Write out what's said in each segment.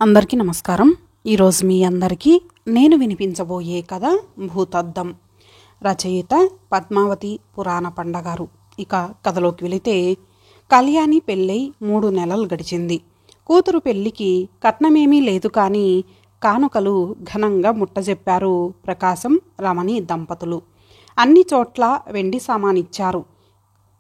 అందరికీ నమస్కారం. ఈరోజు మీ అందరికీ నేను వినిపించబోయే కథ భూతద్దం. రచయిత పద్మావతి పురాణ పండగారు. ఇక కథలోకి వెళితే, కళ్యాణి పెళ్ళై 3 నెలలు గడిచింది. కూతురు పెళ్లికి కట్నమేమీ లేదు, కానీ కానుకలు ఘనంగా ముట్టజెప్పారు ప్రకాశం రమణి దంపతులు. అన్ని చోట్ల వెండి సామానిచ్చారు.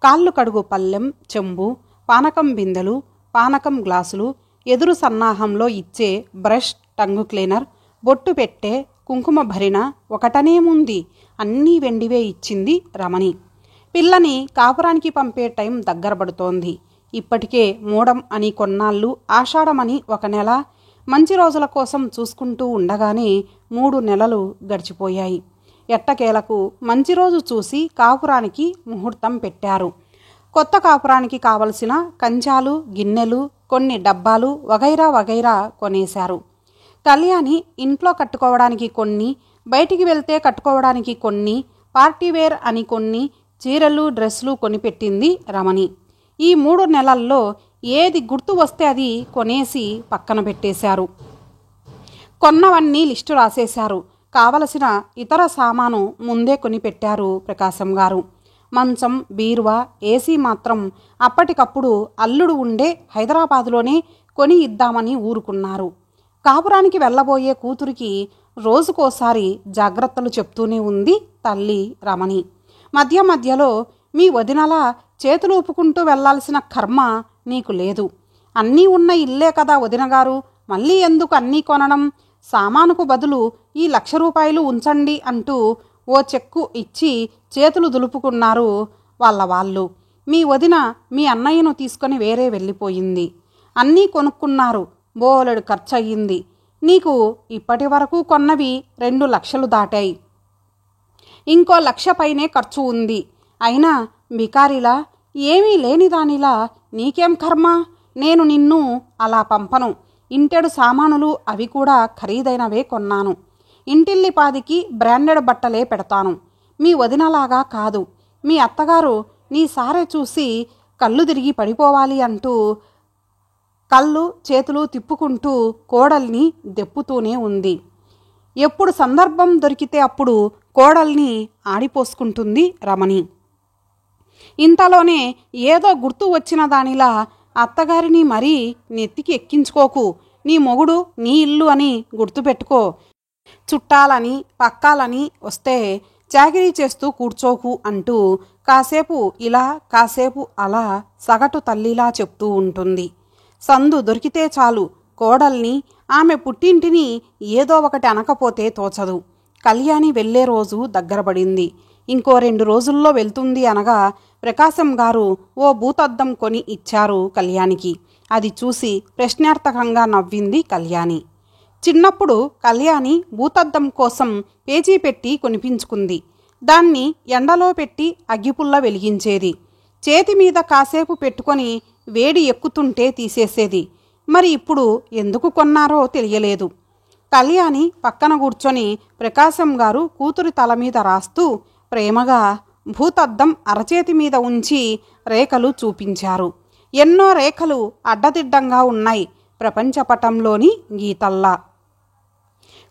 కాళ్ళు కడుగు పళ్ళెం, చెంబు, పానకం బిందెలు, పానకం గ్లాసులు, ఎదురు సన్నాహంలో ఇచ్చే బ్రష్, టంగు క్లీనర్, బొట్టు పెట్టే, కుంకుమ భరిణ ఒకటనేముంది, అన్నీ వెండివే ఇచ్చింది రమణి. పిల్లని కాపురానికి పంపే టైం దగ్గర పడుతోంది. ఇప్పటికే మూడం అని కొన్నాళ్ళు, ఆషాఢమని 1 నెల, మంచి రోజుల కోసం చూసుకుంటూ ఉండగానే 3 నెలలు గడిచిపోయాయి. ఎట్టకేలకు మంచి రోజు చూసి కాపురానికి ముహూర్తం పెట్టారు. కొత్త కాపురానికి కావలసిన కంచాలు, గిన్నెలు, కొన్ని డబ్బాలు వగైరా వగైరా కొనేశారు. కళ్యాణి ఇంట్లో కట్టుకోవడానికి కొన్ని, బయటికి వెళ్తే కట్టుకోవడానికి కొన్ని, పార్టీవేర్ అని కొన్ని చీరలు, డ్రెస్సులు కొనిపెట్టింది రమణి. ఈ 3 నెలల్లో ఏది గుర్తు వస్తే అది కొనేసి పక్కన పెట్టేశారు. కొన్నవన్నీ లిస్టు రాసేశారు. కావలసిన ఇతర సామాను ముందే కొనిపెట్టారు ప్రకాశం గారు. మంచం, బీరువా, ఏసీ మాత్రం అప్పటికప్పుడు అల్లుడు ఉండే హైదరాబాదులోనే కొని ఇద్దామని ఊరుకున్నారు. కాపురానికి వెళ్ళబోయే కూతురికి రోజుకోసారి జాగ్రత్తలు చెప్తూనే ఉంది తల్లి రమణి. మధ్య మధ్యలో, మీ వదినలా చేతులు ఊపుకుంటూ వెళ్లాల్సిన కర్మ నీకు లేదు. అన్నీ ఉన్న ఇల్లే కదా వదినగారు, మళ్ళీ ఎందుకు అన్నీ కొనడం? సామానుకు బదులు ఈ 1,00,000 రూపాయలు ఉంచండి అంటూ ఓ చెక్కు ఇచ్చి చేతులు దులుపుకున్నారు వాళ్ళు. మీ వదిన మీ అన్నయ్యను తీసుకొని వేరే వెళ్ళిపోయింది. అన్నీ కొనుక్కున్నారు. బోలెడు ఖర్చయింది. నీకు ఇప్పటి వరకు కొన్నవి 2 లక్షలు దాటాయి. ఇంకో 1,00,000 పైనే ఖర్చు ఉంది. అయినా బికారిలా, ఏమీ లేని దానిలా నీకేం కర్మ? నేను నిన్ను అలా పంపను. ఇంటెడు సామానులు, అవి కూడా ఖరీదైనవే కొన్నాను. ఇంటిల్లిపాదికి బ్రాండెడ్ బట్టలే పెడతాను. మీ వదినలాగా కాదు. మీ అత్తగారు నీ సారే చూసి కళ్ళు తిరిగి పడిపోవాలి అంటూ కళ్ళు చేతులు తిప్పుకుంటూ కోడల్ని దెప్పుతూనే ఉంది. ఎప్పుడు సందర్భం దొరికితే అప్పుడు కోడల్ని ఆడిపోసుకుంటుంది రమణి. ఇంతలోనే ఏదో గుర్తు వచ్చిన దానిలా, అత్తగారిని మరీ నెత్తికి ఎక్కించుకోకు, నీ మొగుడు నీ ఇల్లు అని గుర్తుపెట్టుకో, చుట్టాలని పక్కాలని వస్తే చాకిరీ చేస్తూ కూర్చోకు అంటూ కాసేపు ఇలా కాసేపు అలా సగటు తల్లిలా చెప్తూ ఉంటుంది. సందు దొరికితే చాలు కోడల్ని, ఆమె పుట్టింటిని ఏదో ఒకటి అనకపోతే తోచదు. కళ్యాణి వెళ్లే రోజు దగ్గరపడింది. ఇంకో 2 రోజుల్లో వెళ్తుంది అనగా ప్రకాశం గారు ఓ భూతద్దం కొని ఇచ్చారు కళ్యాణికి. అది చూసి ప్రశ్నార్థకంగా నవ్వింది కళ్యాణి. చిన్నప్పుడు కళ్యాణి భూతద్దం కోసం పేచీ పెట్టి కొనిపించుకుంది. దాన్ని ఎండలో పెట్టి అగ్గిపుల్ల వెలిగించేది. చేతి మీద కాసేపు పెట్టుకొని వేడి ఎక్కుతుంటే తీసేసేది. మరి ఇప్పుడు ఎందుకు కొన్నారో తెలియలేదు. కళ్యాణి పక్కన కూర్చొని ప్రకాశం గారు కూతురి తల మీద రాస్తూ ప్రేమగా భూతద్దం అరచేతి మీద ఉంచి రేఖలు చూపించారు. ఎన్నో రేఖలు అడ్డదిడ్డంగా ఉన్నాయి, ప్రపంచపటంలోని గీతల్లా.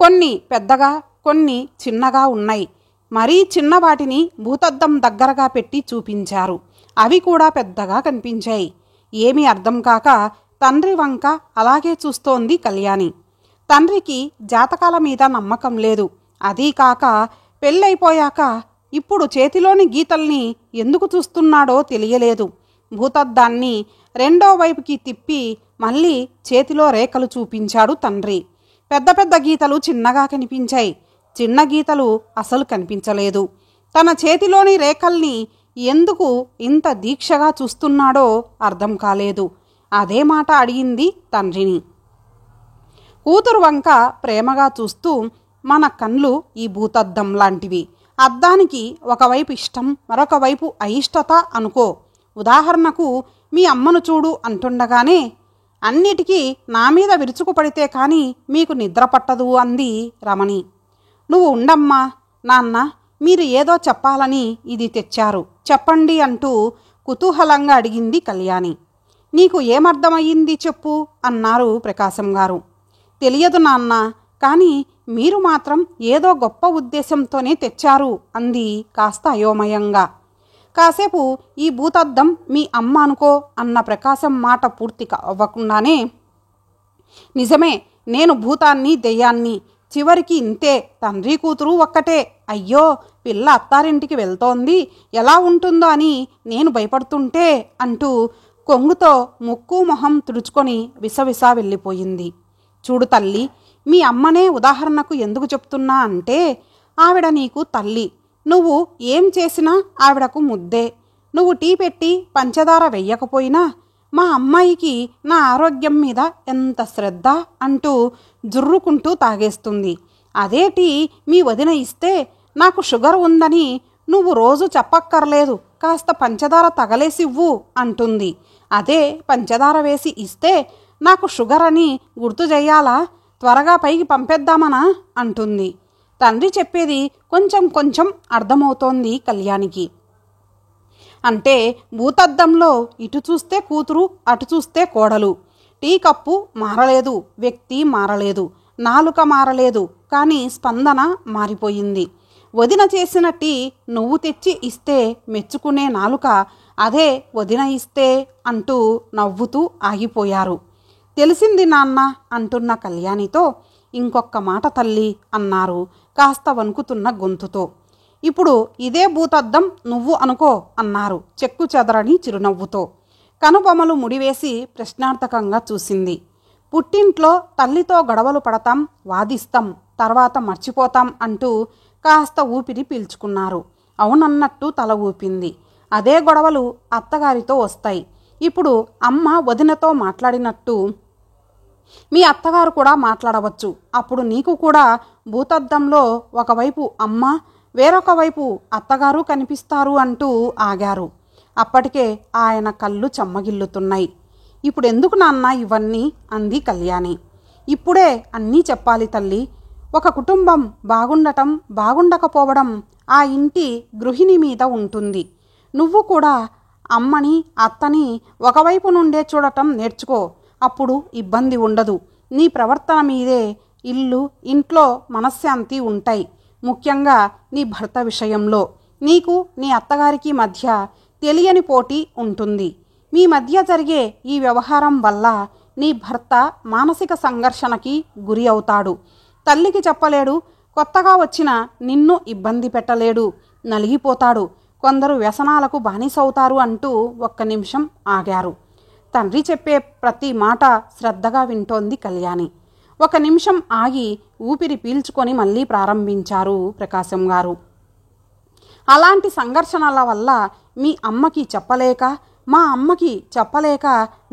కొన్ని పెద్దగా, కొన్ని చిన్నగా ఉన్నాయి. మరీ చిన్నవాటిని భూతద్దం దగ్గరగా పెట్టి చూపించారు. అవి కూడా పెద్దగా కనిపించాయి. ఏమీ అర్థం కాక తండ్రి వంక అలాగే చూస్తోంది కళ్యాణి. తండ్రికి జాతకాల మీద నమ్మకం లేదు. అదీ కాక పెళ్ళైపోయాక ఇప్పుడు చేతిలోని గీతల్ని ఎందుకు చూస్తున్నాడో తెలియలేదు. భూతద్దాన్ని రెండో వైపుకి తిప్పి మళ్ళీ చేతిలో రేఖలు చూపించాడు తండ్రి. పెద్ద పెద్ద గీతలు చిన్నగా కనిపించాయి. చిన్న గీతలు అసలు కనిపించలేదు. తన చేతిలోని రేఖల్ని ఎందుకు ఇంత దీక్షగా చూస్తున్నాడో అర్థం కాలేదు. అదే మాట అడిగింది తండ్రిని. కూతురు వంక ప్రేమగా చూస్తూ, మన కళ్ళు ఈ భూతద్దం లాంటివి. అద్దానికి ఒకవైపు ఇష్టం, మరొక వైపు అయిష్టత అనుకో. ఉదాహరణకు మీ అమ్మను చూడు అంటుండగానే, అన్నిటికీ నా మీద విరుచుకుపడితే కానీ మీకు నిద్ర పట్టదు అంది రమణి. నువ్వు ఉండమ్మా, నాన్న మీరు ఏదో చెప్పాలని ఇది తెచ్చారు, చెప్పండి అంటూ కుతూహలంగా అడిగింది కళ్యాణి. నీకు ఏమర్థమయ్యింది చెప్పు అన్నారు ప్రకాశం గారు. తెలియదు నాన్న, కానీ మీరు మాత్రం ఏదో గొప్ప ఉద్దేశంతోనే తెచ్చారు అంది కాస్త అయోమయంగా. కాసేపు ఈ భూతద్దం మీ అమ్మ అనుకో అన్న ప్రకాశం మాట పూర్తి అవ్వకుండానే, నిజమే, నేను భూతాన్ని దెయ్యాన్ని, చివరికి ఇంతే, తండ్రి కూతురు ఒక్కటే, అయ్యో పిల్ల అత్తారింటికి వెళ్తోంది, ఎలా ఉంటుందో అని నేను భయపడుతుంటే అంటూ కొంగుతో ముక్కు మొహం తుడుచుకొని విసవిసా వెళ్ళిపోయింది. చూడు తల్లి, మీ అమ్మనే ఉదాహరణకు ఎందుకు చెప్తున్నా అంటే, ఆవిడ నీకు తల్లి, నువ్వు ఏం చేసినా ఆవిడకు ముద్దే. నువ్వు టీ పెట్టి పంచదార వెయ్యకపోయినా మా అమ్మాయికి నా ఆరోగ్యం మీద ఎంత శ్రద్ధ అంటూ జుర్రుకుంటూ తాగేస్తుంది. అదే టీ మీ వదిన ఇస్తే నాకు షుగర్ ఉందని నువ్వు రోజు చెప్పక్కర్లేదు, కాస్త పంచదార తగలేసివ్వు అంటుంది. అదే పంచదార వేసి ఇస్తే నాకు షుగర్ అని గుర్తు చెయ్యాలా, త్వరగా పైకి పంపేద్దామనా అంటుంది. తండ్రి చెప్పేది కొంచెం కొంచెం అర్థమవుతోంది కళ్యాణికి. అంటే భూతద్దంలో ఇటు చూస్తే కూతురు, అటు చూస్తే కోడలు. టీ కప్పు మారలేదు, వ్యక్తి మారలేదు, నాలుక మారలేదు, కానీ స్పందన మారిపోయింది. వదిన చేసిన టీ నువ్వు తెచ్చి ఇస్తే మెచ్చుకునే నాలుక, అదే వదిన ఇస్తే అంటూ నవ్వుతూ ఆగిపోయారు. తెలిసింది నాన్న అంటున్న కళ్యాణితో, ఇంకొక్క మాట తల్లి అన్నారు కాస్త వణుకుతున్న గొంతుతో. ఇప్పుడు ఇదే భూతద్దం నువ్వు అనుకో అన్నారు చెక్కు చెదరని చిరునవ్వుతో. కనుబొమలు ముడివేసి ప్రశ్నార్థకంగా చూసింది. పుట్టింట్లో తల్లితో గొడవలు పడతాం, వాదిస్తాం, తర్వాత మర్చిపోతాం అంటూ కాస్త ఊపిరి పీల్చుకున్నారు. అవునన్నట్టు తల ఊపింది. అదే గొడవలు అత్తగారితో వస్తాయి. ఇప్పుడు అమ్మ వదినతో మాట్లాడినట్టు మీ అత్తగారు కూడా మాట్లాడవచ్చు. అప్పుడు నీకు కూడా భూతద్దంలో ఒకవైపు అమ్మ, వేరొక వైపు అత్తగారు కనిపిస్తారు అంటూ ఆగారు. అప్పటికే ఆయన కళ్ళు చెమ్మగిల్లుతున్నాయి. ఇప్పుడెందుకు నాన్న ఇవన్నీ అంది కళ్యాణి. ఇప్పుడే అన్నీ చెప్పాలి తల్లి. ఒక కుటుంబం బాగుండటం బాగుండకపోవడం ఆ ఇంటి గృహిణి మీద ఉంటుంది. నువ్వు కూడా అమ్మని అత్తని ఒకవైపు నుండే చూడటం నేర్చుకో. అప్పుడు ఇబ్బంది ఉండదు. నీ ప్రవర్తన మీదే ఇల్లు, ఇంట్లో మనశ్శాంతి ఉంటాయి. ముఖ్యంగా నీ భర్త విషయంలో నీకు నీ అత్తగారికి మధ్య తెలియని పోటీ ఉంటుంది. మీ మధ్య జరిగే ఈ వ్యవహారం వల్ల నీ భర్త మానసిక సంఘర్షణకి గురి అవుతాడు. తల్లికి చెప్పలేడు, కొత్తగా వచ్చిన నిన్ను ఇబ్బంది పెట్టలేడు, నలిగిపోతాడు. కొందరు వ్యసనాలకు బానిసవుతారు అంటూ ఒక్క నిమిషం ఆగారు. తండ్రి చెప్పే ప్రతి మాట శ్రద్ధగా వింటోంది కళ్యాణి. ఒక నిమిషం ఆగి ఊపిరి పీల్చుకొని మళ్ళీ ప్రారంభించారు ప్రకాశం గారు. అలాంటి సంఘర్షణల వల్ల మీ అమ్మకి చెప్పలేక, మా అమ్మకి చెప్పలేక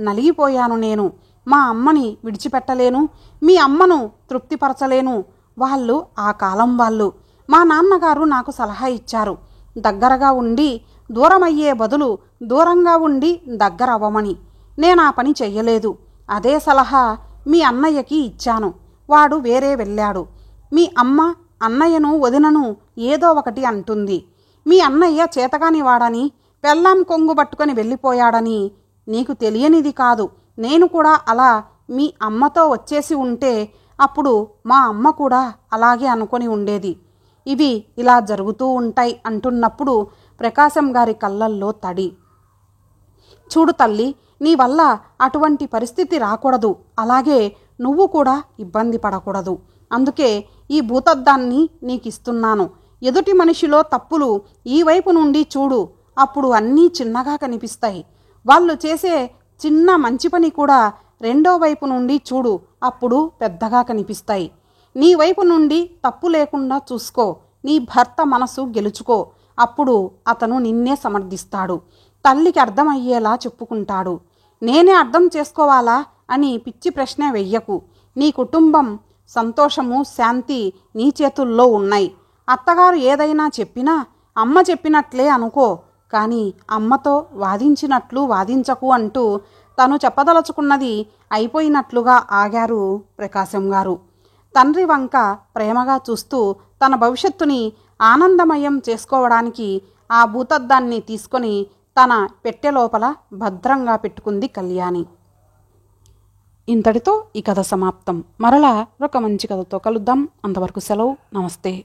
నలిగిపోయాను నేను. మా అమ్మని విడిచిపెట్టలేను, మీ అమ్మను తృప్తిపరచలేను. వాళ్ళు ఆ కాలం వాళ్ళు. మా నాన్నగారు నాకు సలహా ఇచ్చారు, దగ్గరగా ఉండి దూరమయ్యే బదులు దూరంగా ఉండి దగ్గర అవ్వమని. నేను ఆ పని చెయ్యలేదు. అదే సలహా మీ అన్నయ్యకి ఇచ్చాను. వాడు వేరే వెళ్ళాడు. మీ అమ్మ అన్నయ్యను వదినను ఏదో ఒకటి అంటుంది. మీ అన్నయ్య చేతగాని వాడని, పెళ్ళాం కొంగు పట్టుకొని వెళ్ళిపోయాడని. నీకు తెలియనిది కాదు, నేను కూడా అలా మీ అమ్మతో వచ్చేసి ఉంటే అప్పుడు మా అమ్మ కూడా అలాగే అనుకొని ఉండేది. ఇవి ఇలా జరుగుతూ ఉంటాయి అంటున్నప్పుడు ప్రకాశం గారి కళ్ళల్లో తడి. చూడు తల్లి, నీ వల్ల అటువంటి పరిస్థితి రాకూడదు. అలాగే నువ్వు కూడా ఇబ్బంది పడకూడదు. అందుకే ఈ భూతద్దాన్ని నీకిస్తున్నాను. ఎదుటి మనిషిలో తప్పులు ఈ వైపు నుండి చూడు, అప్పుడు అన్నీ చిన్నగా కనిపిస్తాయి. వాళ్ళు చేసే చిన్న మంచి పని కూడా రెండో వైపు నుండి చూడు, అప్పుడు పెద్దగా కనిపిస్తాయి. నీ వైపు నుండి తప్పు లేకుండా చూసుకో. నీ భర్త మనసు గెలుచుకో, అప్పుడు అతను నిన్నే సమర్థిస్తాడు. తల్లికి అర్థమయ్యేలా చెప్పుకుంటాడు. నేనే అర్థం చేసుకోవాలా అని పిచ్చి ప్రశ్న వెయ్యకు. నీ కుటుంబం సంతోషము, శాంతి నీ చేతుల్లో ఉన్నాయి. అత్తగారు ఏదైనా చెప్పినా అమ్మ చెప్పినట్లే అనుకో, కానీ అమ్మతో వాదించినట్లు వాదించకు అంటూ తను చెప్పదలుచుకున్నది అయిపోయినట్లుగా ఆగారు ప్రకాశం గారు. తండ్రి వంక ప్రేమగా చూస్తూ తన భవిష్యత్తుని ఆనందమయం చేసుకోవడానికి ఆ భూతద్దాన్ని తీసుకొని తన పెట్టె లోపల భద్రంగా పెట్టుకుంది కళ్యాణి. ఇంతటితో ఈ కథ సమాప్తం. మరలా ఒక మంచి కథతో కలుద్దాం. అంతవరకు సెలవు. నమస్తే.